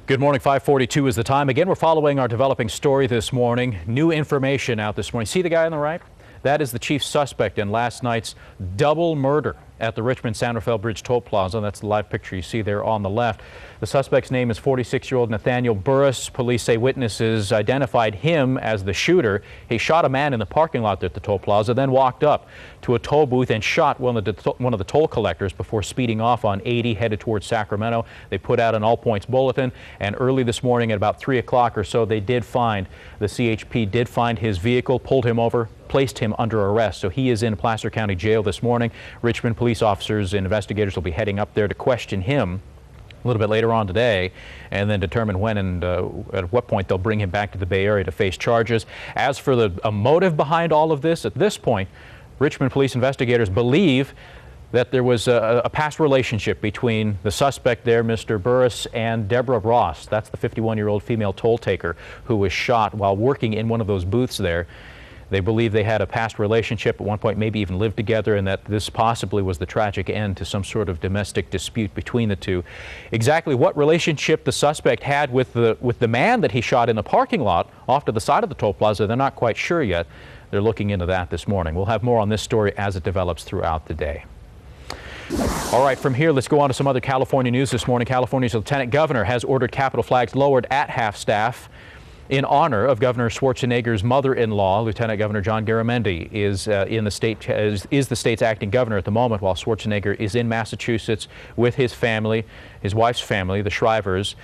Good morning. 5:42 is the time. Again, we're following our developing story this morning. New information out this morning. See the guy on the right? That is the chief suspect in last night's double murder at the Richmond-San Rafael Bridge toll plaza. That's the live picture you see there on the left. The suspect's name is 46-year-old Nathaniel Burris. Police say witnesses identified him as the shooter. He shot a man in the parking lot at the toll plaza, then walked up to a toll booth and shot one of the toll collectors before speeding off on 80 headed towards Sacramento. They put out an all-points bulletin, and early this morning at about 3 o'clock or so, the CHP did find his vehicle, pulled him over, placed him under arrest. So he is in Placer County Jail this morning. Richmond police officers and investigators will be heading up there to question him a little bit later on today, and then determine when and at what point they'll bring him back to the Bay Area to face charges. As for the motive behind all of this, at this point, Richmond police investigators believe that there was a past relationship between the suspect there, Mr. Burris, and Deborah Ross. That's the 51-year-old female toll taker who was shot while working in one of those booths there. They believe they had a past relationship at one point, maybe even lived together, and that this possibly was the tragic end to some sort of domestic dispute between the two. Exactly what relationship the suspect had with the man that he shot in the parking lot off to the side of the toll plaza, they're not quite sure yet. They're looking into that this morning. We'll have more on this story as it develops throughout the day. All right, from here, let's go on to some other California news this morning. California's lieutenant governor has ordered Capitol flags lowered at half-staff in honor of Governor Schwarzenegger's mother-in-law. Lieutenant Governor John Garamendi is the state's acting governor at the moment, while Schwarzenegger is in Massachusetts with his family, his wife's family, the Shrivers,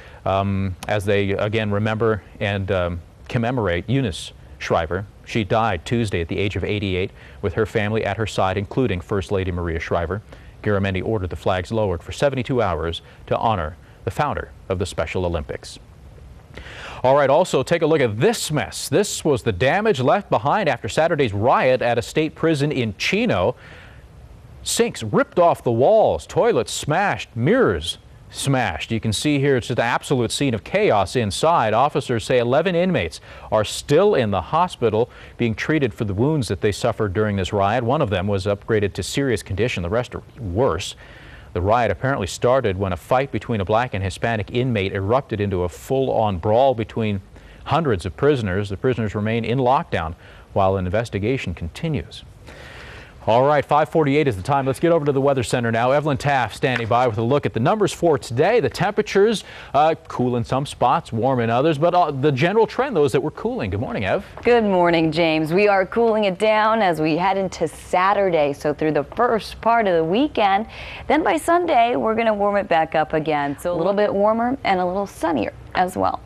as they again remember and commemorate Eunice Shriver. She died Tuesday at the age of 88 with her family at her side, including First Lady Maria Shriver. Garamendi ordered the flags lowered for 72 hours to honor the founder of the Special Olympics. All right, also take a look at this mess. This was the damage left behind after Saturday's riot at a state prison in Chino. Sinks ripped off the walls, toilets smashed, mirrors smashed. You can see here it's just an absolute scene of chaos inside. Officers say 11 inmates are still in the hospital being treated for the wounds that they suffered during this riot. One of them was upgraded to serious condition. The rest are worse. The riot apparently started when a fight between a black and Hispanic inmate erupted into a full-on brawl between hundreds of prisoners. The prisoners remain in lockdown while an investigation continues. All right, 5:48 is the time. Let's get over to the Weather Center now. Evelyn Taft standing by with a look at the numbers for today. The temperatures cool in some spots, warm in others, but the general trend, though, is that we're cooling. Good morning, Ev. Good morning, James. We are cooling it down as we head into Saturday, so through the first part of the weekend. Then by Sunday, we're going to warm it back up again, so a little bit warmer and a little sunnier as well.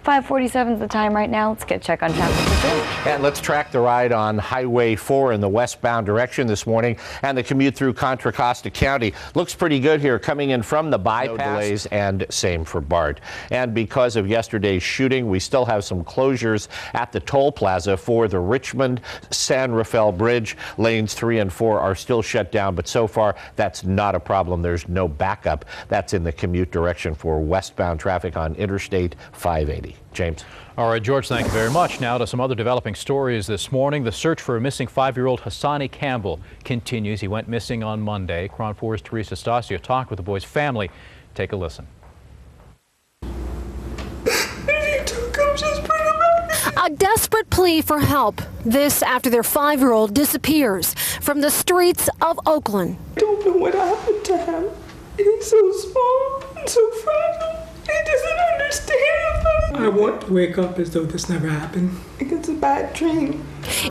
5:47 is the time right now. Let's get a check on traffic. And let's track the ride on Highway 4 in the westbound direction this morning, and the commute through Contra Costa County looks pretty good here coming in from the bypass. No delays, and same for BART. And because of yesterday's shooting, we still have some closures at the toll plaza for the Richmond-San Rafael Bridge. Lanes 3 and 4 are still shut down, but so far that's not a problem. There's no backup. That's in the commute direction for westbound traffic on Interstate 580. James. All right, George, thank you very much. Now to some other developing stories this morning. The search for a missing 5-year-old Hassani Campbell continues. He went missing on Monday. KRON 4's Teresa Stasio talked with the boy's family. Take a listen. A desperate plea for help. This after their 5-year-old disappears from the streets of Oakland. I don't know what happened to him. He's so small and so fragile. He doesn't understand. I want to wake up as though this never happened. It's a bad dream.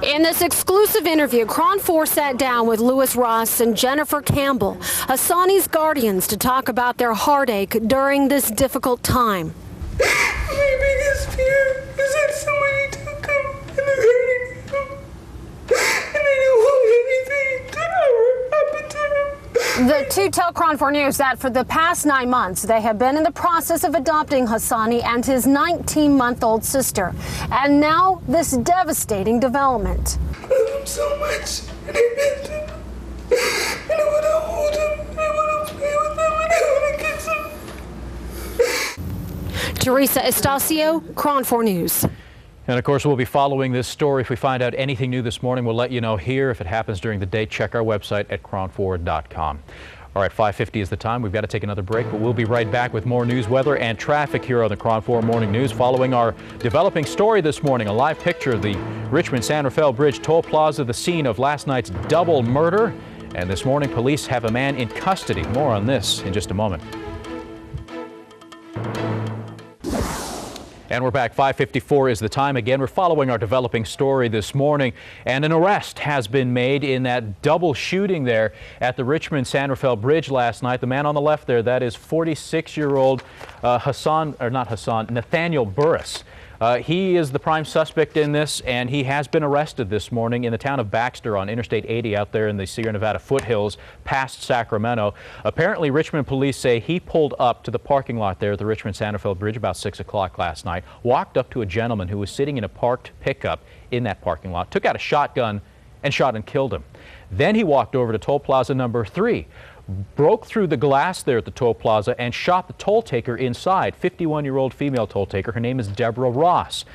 In this exclusive interview, KRON 4 sat down with Lewis Ross and Jennifer Campbell, Hassani's guardians, to talk about their heartache during this difficult time. My biggest fear is that somebody took him and they're hurting him. And I don't want anything to ever happen to him. The two tell KRON 4 News that for the past 9 months, they have been in the process of adopting Hassani and his 19-month-old sister. And now this devastating development. I love him so much, and I miss him. And I want to hold him, and I want to play with him, and I want to kiss him. Teresa Estacio, KRON 4 News. And of course, we'll be following this story. If we find out anything new this morning, we'll let you know here. If it happens during the day, check our website at KRON4.com. All right, 5:50 is the time. We've got to take another break, but we'll be right back with more news, weather, and traffic here on the KRON 4 Morning News. Following our developing story this morning, a live picture of the Richmond-San Rafael Bridge toll plaza, the scene of last night's double murder. And this morning, police have a man in custody. More on this in just a moment. And we're back. 5:54 is the time. Again, we're following our developing story this morning, and an arrest has been made in that double shooting there at the Richmond-San Rafael Bridge last night. The man on the left there, that is 46-year-old Nathaniel Burris. He is the prime suspect in this, and he has been arrested this morning in the town of Baxter on Interstate 80 out there in the Sierra Nevada foothills past Sacramento. Apparently, Richmond police say he pulled up to the parking lot there at the Richmond-San Rafael Bridge about 6 o'clock last night, walked up to a gentleman who was sitting in a parked pickup in that parking lot, took out a shotgun and shot and killed him. Then he walked over to toll plaza number 3, broke through the glass there at the toll plaza and shot the toll taker inside, 51-year-old female toll taker. Her name is Deborah Ross.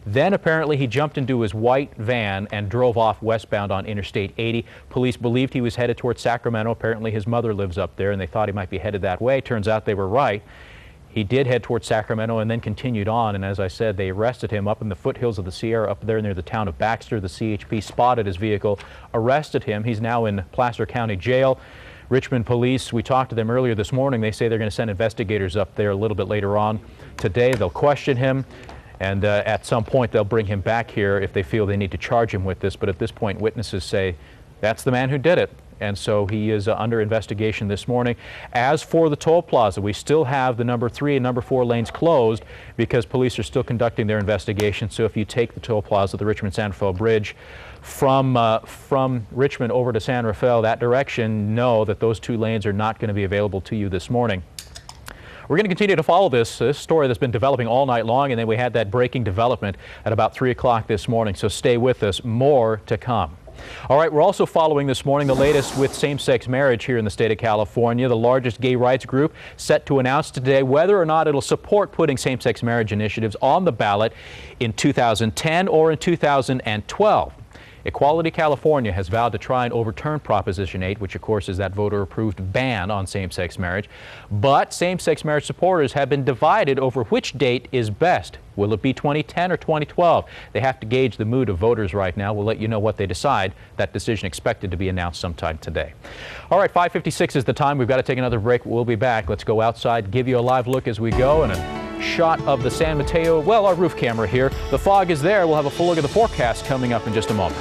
Then apparently he jumped into his white van and drove off westbound on Interstate 80. Police believed he was headed towards Sacramento. Apparently his mother lives up there and they thought he might be headed that way. Turns out they were right. He did head towards Sacramento and then continued on, and as I said, they arrested him up in the foothills of the Sierra up there near the town of Baxter. The CHP spotted his vehicle, arrested him. He's now in Placer County Jail. Richmond police, we talked to them earlier this morning. They say they're going to send investigators up there a little bit later on today. They'll question him, and at some point they'll bring him back here if they feel they need to charge him with this. But at this point, witnesses say that's the man who did it. And so he is under investigation this morning. As for the toll plaza, we still have the number 3 and number 4 lanes closed because police are still conducting their investigation. So if you take the toll plaza, the Richmond-San Rafael Bridge, from Richmond over to San Rafael, that direction, know that those 2 lanes are not going to be available to you this morning. We're going to continue to follow this story that's been developing all night long, and then we had that breaking development at about 3 o'clock this morning. So stay with us. More to come. All right, we're also following this morning the latest with same-sex marriage here in the state of California. The largest gay rights group set to announce today whether or not it'll support putting same-sex marriage initiatives on the ballot in 2010 or in 2012. Equality California has vowed to try and overturn Proposition 8, which of course is that voter-approved ban on same-sex marriage. But same-sex marriage supporters have been divided over which date is best. Will it be 2010 or 2012? They have to gauge the mood of voters right now. We'll let you know what they decide. That decision expected to be announced sometime today. All right, 5:56 is the time. We've got to take another break. We'll be back. Let's go outside, give you a live look as we go, and a shot of the San Mateo, well, our roof camera here. The fog is there. We'll have a full look at the forecast coming up in just a moment.